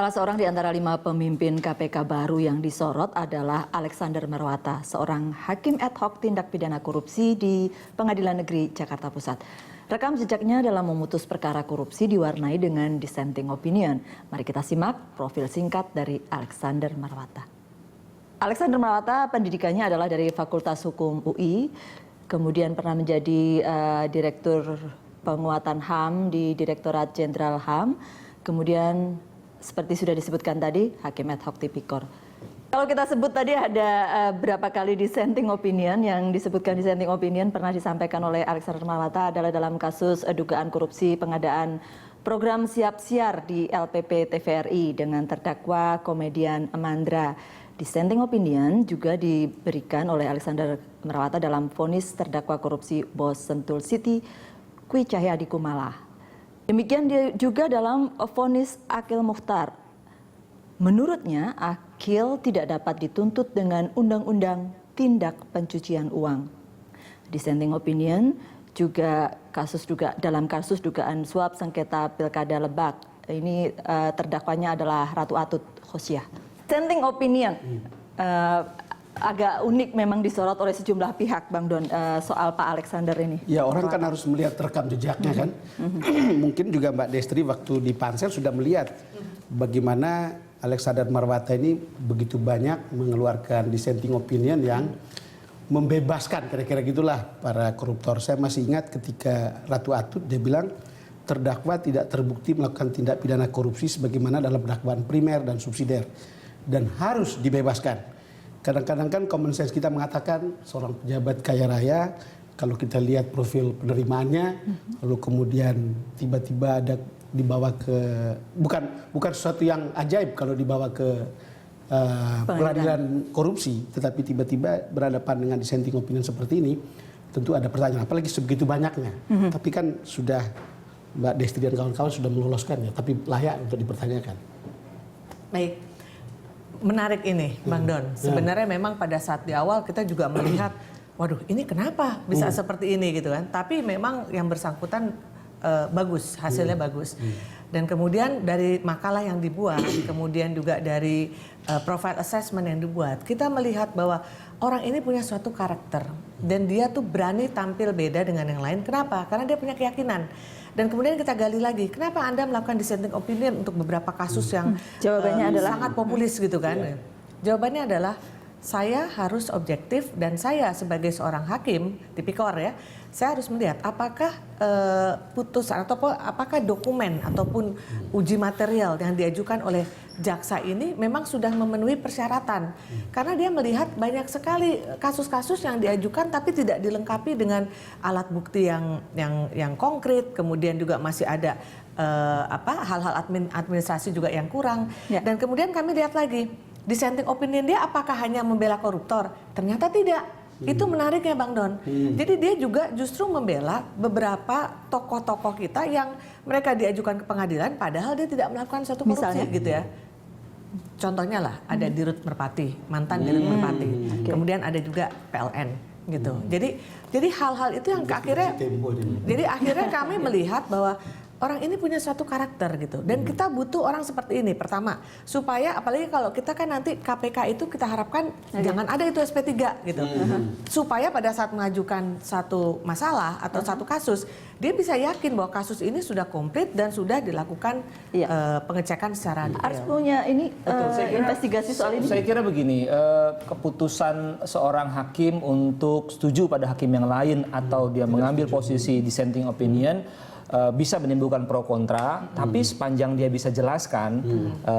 Salah seorang di antara 5 pemimpin KPK baru yang disorot adalah Alexander Marwata, seorang hakim ad hoc tindak pidana korupsi di Pengadilan Negeri Jakarta Pusat. Rekam jejaknya dalam memutus perkara korupsi diwarnai dengan dissenting opinion. Mari kita simak profil singkat dari Alexander Marwata. Alexander Marwata pendidikannya adalah dari Fakultas Hukum UI, kemudian pernah menjadi Direktur Penguatan HAM di Direktorat Jenderal HAM, kemudian seperti sudah disebutkan tadi, Hakim ad hoc tipikor. Kalau kita sebut tadi ada berapa kali dissenting opinion, yang disebutkan dissenting opinion pernah disampaikan oleh Alexander Marwata adalah dalam kasus dugaan korupsi pengadaan program Siap Siar di LPP TVRI dengan terdakwa komedian Mandra. Dissenting opinion juga diberikan oleh Alexander Marwata dalam vonis terdakwa korupsi Bos Sentul City, Kwi Cahyadi Kumala. Demikian juga dalam vonis Akil Mukhtar. Menurutnya, Akil tidak dapat dituntut dengan undang-undang tindak pencucian uang. Dissenting opinion juga dalam kasus dugaan suap sengketa Pilkada Lebak. Ini terdakwanya adalah Ratu Atut Khosyah. Dissenting opinion agak unik memang disorot oleh sejumlah pihak, Bang Don, soal Pak Alexander ini. Ya, orang kan harus melihat rekam jejaknya kan. Mungkin juga Mbak Destri waktu di Pansel sudah melihat bagaimana Alexander Marwata ini begitu banyak mengeluarkan dissenting opinion yang membebaskan, kira-kira gitulah, para koruptor. Saya masih ingat ketika Ratu Atut dia bilang terdakwa tidak terbukti melakukan tindak pidana korupsi sebagaimana dalam dakwaan primer dan subsidiar dan harus dibebaskan. Kadang-kadang kan common sense kita mengatakan seorang pejabat kaya raya, kalau kita lihat profil penerimaannya, lalu kemudian tiba-tiba ada dibawa ke, bukan sesuatu yang ajaib kalau dibawa ke pengadilan korupsi, tetapi tiba-tiba berhadapan dengan dissenting opinion seperti ini, tentu ada pertanyaan, apalagi sebegitu banyaknya. Tapi kan sudah Mbak Destri dan kawan-kawan sudah meloloskannya, tapi layak untuk dipertanyakan. Baik. Menarik ini, Bang Don. Sebenarnya memang pada saat di awal kita juga melihat, waduh ini kenapa bisa seperti ini gitu kan. Tapi memang yang bersangkutan bagus, hasilnya bagus. Dan kemudian dari makalah yang dibuat, kemudian juga dari profile assessment yang dibuat, kita melihat bahwa orang ini punya suatu karakter. Dan dia tuh berani tampil beda dengan yang lain. Kenapa? Karena dia punya keyakinan. Dan kemudian kita gali lagi, kenapa Anda melakukan dissenting opinion untuk beberapa kasus yang jawabannya adalah sangat populis gitu kan? Jawabannya adalah saya harus objektif dan saya sebagai seorang hakim tipikor ya, saya harus melihat apakah putusan atau apakah dokumen ataupun uji material yang diajukan oleh jaksa ini memang sudah memenuhi persyaratan. Karena dia melihat banyak sekali kasus-kasus yang diajukan tapi tidak dilengkapi dengan alat bukti yang konkret, kemudian juga masih ada hal-hal administrasi juga yang kurang. Dan kemudian kami lihat lagi dissenting opinion dia apakah hanya membela koruptor? Ternyata tidak. Itu menariknya Bang Don. Jadi dia juga justru membela beberapa tokoh-tokoh kita yang mereka diajukan ke pengadilan padahal dia tidak melakukan suatu korupsi. Misalnya gitu ya. Contohnya lah ada Dirut Merpati, mantan Dirut Merpati. Kemudian ada juga PLN gitu. Jadi hal-hal itu yang akhirnya kami melihat bahwa orang ini punya suatu karakter gitu. Dan kita butuh orang seperti ini. Pertama, supaya apalagi kalau kita kan nanti KPK itu kita harapkan jangan ada itu SP3 gitu. Supaya pada saat mengajukan satu masalah atau satu kasus, dia bisa yakin bahwa kasus ini sudah komplit dan sudah dilakukan pengecekan secara detail. Harus punya ini investigasi soal ini. Saya kira begini, keputusan seorang hakim untuk setuju pada hakim yang lain atau dia mengambil posisi dissenting opinion bisa menimbulkan pro kontra, tapi sepanjang dia bisa jelaskan,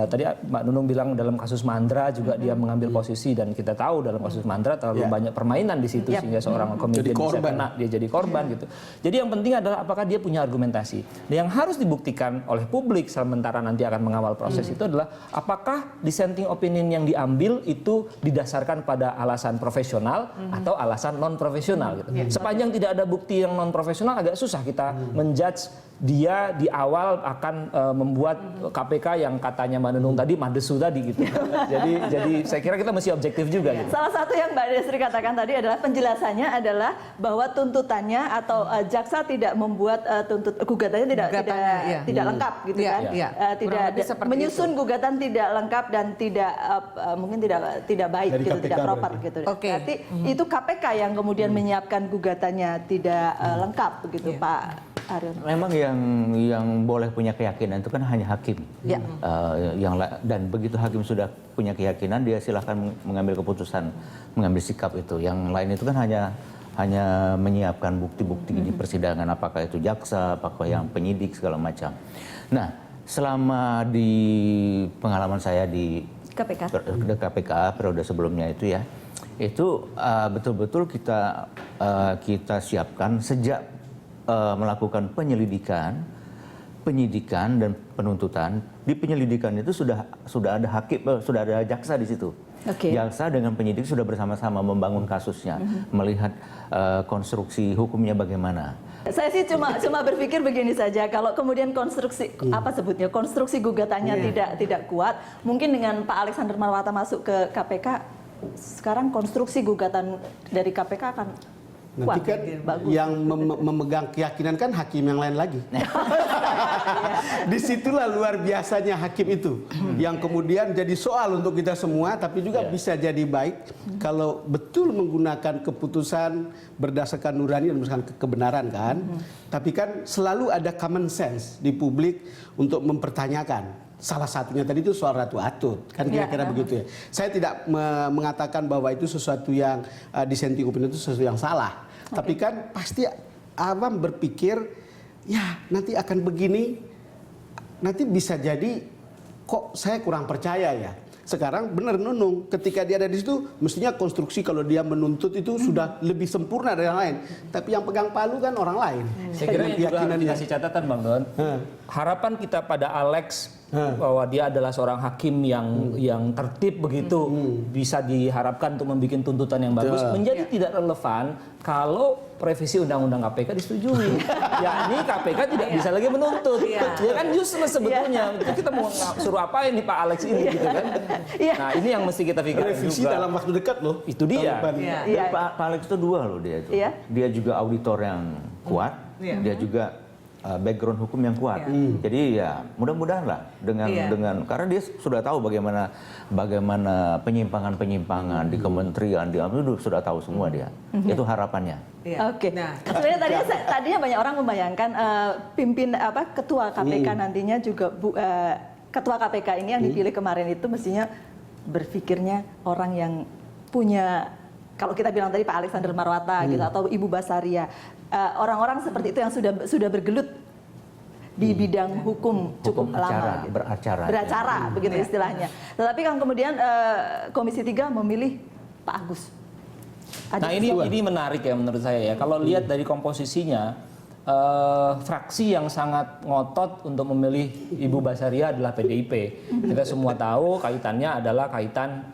tadi Mbak Nunung bilang dalam kasus Mandra juga dia mengambil posisi dan kita tahu dalam kasus Mandra terlalu banyak permainan di situ sehingga seorang komedian bisa kena, dia jadi korban gitu. Jadi yang penting adalah apakah dia punya argumentasi. Dan yang harus dibuktikan oleh publik sementara nanti akan mengawal proses itu adalah apakah dissenting opinion yang diambil itu didasarkan pada alasan profesional atau alasan non profesional gitu. Sepanjang tidak ada bukti yang non profesional agak susah kita menjudge judge dia di awal akan membuat KPK yang katanya Mbak Nunung tadi madesu tadi gitu. jadi saya kira kita mesti objektif juga. Gitu. Salah satu yang Mbak Destri katakan tadi adalah penjelasannya adalah bahwa tuntutannya atau jaksa tidak membuat gugatannya tidak lengkap gitu kan. Tidak menyusun gugatan tidak lengkap dan tidak mungkin tidak baik dari gitu, KPK tidak proper berarti. gitu. Oke. Berarti itu KPK yang kemudian menyiapkan gugatannya tidak lengkap begitu Pak Aryon. Memang yang boleh punya keyakinan itu kan hanya hakim. Ya. Dan begitu hakim sudah punya keyakinan, dia silahkan mengambil keputusan, mengambil sikap itu. Yang lain itu kan hanya menyiapkan bukti-bukti di persidangan, apakah itu jaksa, apakah yang penyidik segala macam. Nah, selama di pengalaman saya di KPK periode sebelumnya itu ya, itu betul-betul kita siapkan sejak melakukan penyelidikan, penyidikan dan penuntutan. Di penyelidikan itu sudah ada hakim, sudah ada jaksa di situ. Okay. Jaksa dengan penyidik sudah bersama-sama membangun kasusnya, melihat konstruksi hukumnya bagaimana. Saya sih cuma berpikir begini saja, kalau kemudian konstruksi gugatannya tidak kuat, mungkin dengan Pak Alexander Marwata masuk ke KPK, sekarang konstruksi gugatan dari KPK akan Nanti kan yang memegang keyakinan kan hakim yang lain lagi. Disitulah luar biasanya hakim itu. Yang kemudian jadi soal untuk kita semua, tapi juga bisa jadi baik kalau betul menggunakan keputusan berdasarkan nurani dan berdasarkan kebenaran kan. Tapi kan selalu ada common sense di publik untuk mempertanyakan. Salah satunya tadi itu soal Ratu Atut, kan kira-kira begitu ya. Saya tidak mengatakan bahwa itu sesuatu yang dissenting opinion itu sesuatu yang salah. Tapi kan pasti awam berpikir, ya nanti akan begini, nanti bisa jadi kok saya kurang percaya ya. Sekarang benar Nunung, ketika dia ada di situ, mestinya konstruksi kalau dia menuntut itu sudah lebih sempurna dari yang lain. Tapi yang pegang palu kan orang lain. Saya kira yang juga harus dikasih catatan Bang Don. Harapan kita pada Alex bahwa dia adalah seorang hakim yang tertib begitu, bisa diharapkan untuk membuat tuntutan yang bagus, menjadi tidak relevan kalau revisi Undang-Undang KPK disetujui. Yakni KPK tidak bisa lagi menuntut. Ya kan useless sebetulnya. Itu kita mau suruh apa ini Pak Alex ini gitu kan. Nah, ini yang mesti kita pikirkan revisi juga. dalam waktu dekat loh. Itu dia. Dan Pak Alex itu dua loh dia itu. Dia juga auditor yang kuat, dia juga background hukum yang kuat. Jadi ya mudah-mudahan lah dengan karena dia sudah tahu bagaimana penyimpangan di kementerian, dia sudah tahu semua dia. Itu harapannya. Oke. Nah, sebenarnya tadinya banyak orang membayangkan ketua KPK nantinya juga ketua KPK ini yang dipilih kemarin itu mestinya berpikirnya orang yang punya, kalau kita bilang tadi Pak Alexander Marwata gitu atau Ibu Basaria, orang-orang seperti itu yang sudah bergelut di bidang hukum cukup lama, beracara begitu istilahnya. Tetapi kan kemudian Komisi 3 memilih Pak Agus. Nah ini menarik ya menurut saya ya. Kalau lihat dari komposisinya, fraksi yang sangat ngotot untuk memilih Ibu Basaria adalah PDIP. Kita semua tahu kaitannya adalah kaitan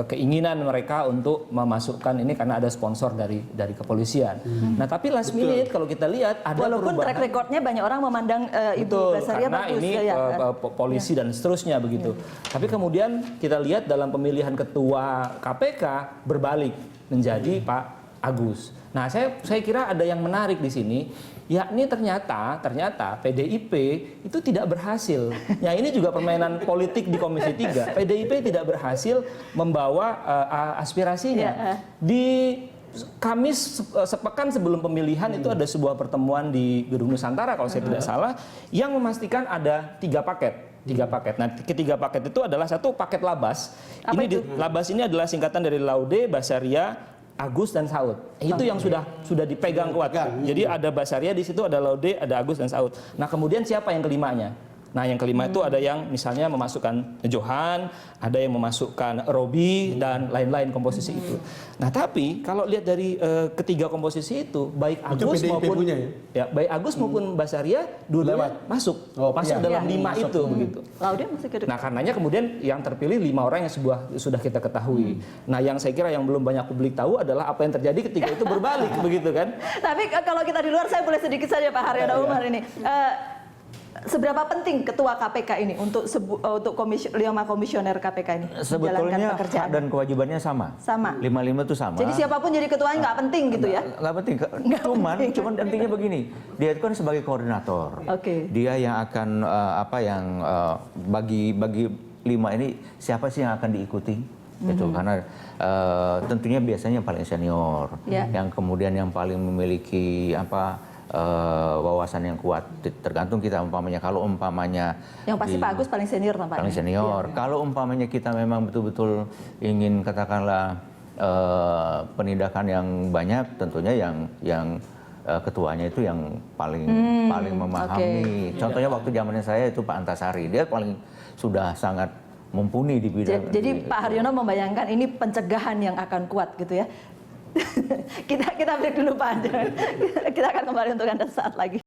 keinginan mereka untuk memasukkan ini karena ada sponsor dari kepolisian. Nah tapi last minute kalau kita lihat ada walaupun perubahan. track recordnya banyak orang memandang Ibu Basaria karena bagus ini polisi dan seterusnya begitu. Tapi kemudian kita lihat dalam pemilihan ketua KPK berbalik menjadi Pak Agus. Nah, saya kira ada yang menarik di sini, yakni ternyata PDIP itu tidak berhasil. Ya ini juga permainan politik di Komisi 3. PDIP tidak berhasil membawa aspirasinya. Di Kamis sepekan sebelum pemilihan itu ada sebuah pertemuan di Gedung Nusantara kalau saya tidak salah yang memastikan ada 3 paket. Nah, ketiga paket itu adalah satu paket Labas. Labas ini adalah singkatan dari Laude, Basaria, Agus dan Saud. Itu yang sudah dipegang kuat. Jadi ada Basaria di situ, ada Laude, ada Agus dan Saud. Nah, kemudian siapa yang kelimanya? Nah, yang kelima itu ada yang misalnya memasukkan Johan, ada yang memasukkan Robi dan lain-lain komposisi itu. Nah, tapi kalau lihat dari ketiga komposisi itu, baik Agus PDIP maupun punya ya? baik Agus maupun Basaria dua-duanya masuk iya. dalam Iya. 5 itu begitu. Laude masih ke Nah, karenanya kemudian yang terpilih 5 orang yang sudah kita ketahui. Nah, yang saya kira yang belum banyak publik tahu adalah apa yang terjadi ketika itu berbalik begitu kan. Tapi kalau kita di luar, saya boleh sedikit saja Pak Haryono Umar ini. Seberapa penting ketua KPK ini untuk 5 komisioner KPK ini menjalankan Sebetulnya pekerjaan? hak dan kewajibannya sama. Sama. 5-5 itu sama. Jadi siapapun jadi ketuanya nggak penting gitu ya? Nggak penting. Cuman pentingnya begini. Dia itu kan sebagai koordinator. Oke. Dia yang akan bagi 5 ini siapa sih yang akan diikuti? Gitu. Karena tentunya biasanya yang paling senior, Ya. yang kemudian yang paling memiliki wawasan yang kuat. Tergantung kita umpamanya. Kalau umpamanya Yang pasti Pak Agus paling senior tampaknya. paling senior. Iya. Kalau umpamanya kita memang betul-betul ingin katakanlah penindakan yang banyak, tentunya yang ketuanya itu yang paling memahami. Contohnya waktu zamannya saya itu Pak Antasari, dia paling sudah sangat mumpuni di bidang. Jadi Pak Haryono membayangkan ini pencegahan yang akan kuat gitu ya. kita break dulu Pak. Kita akan kembali untuk Anda saat lagi.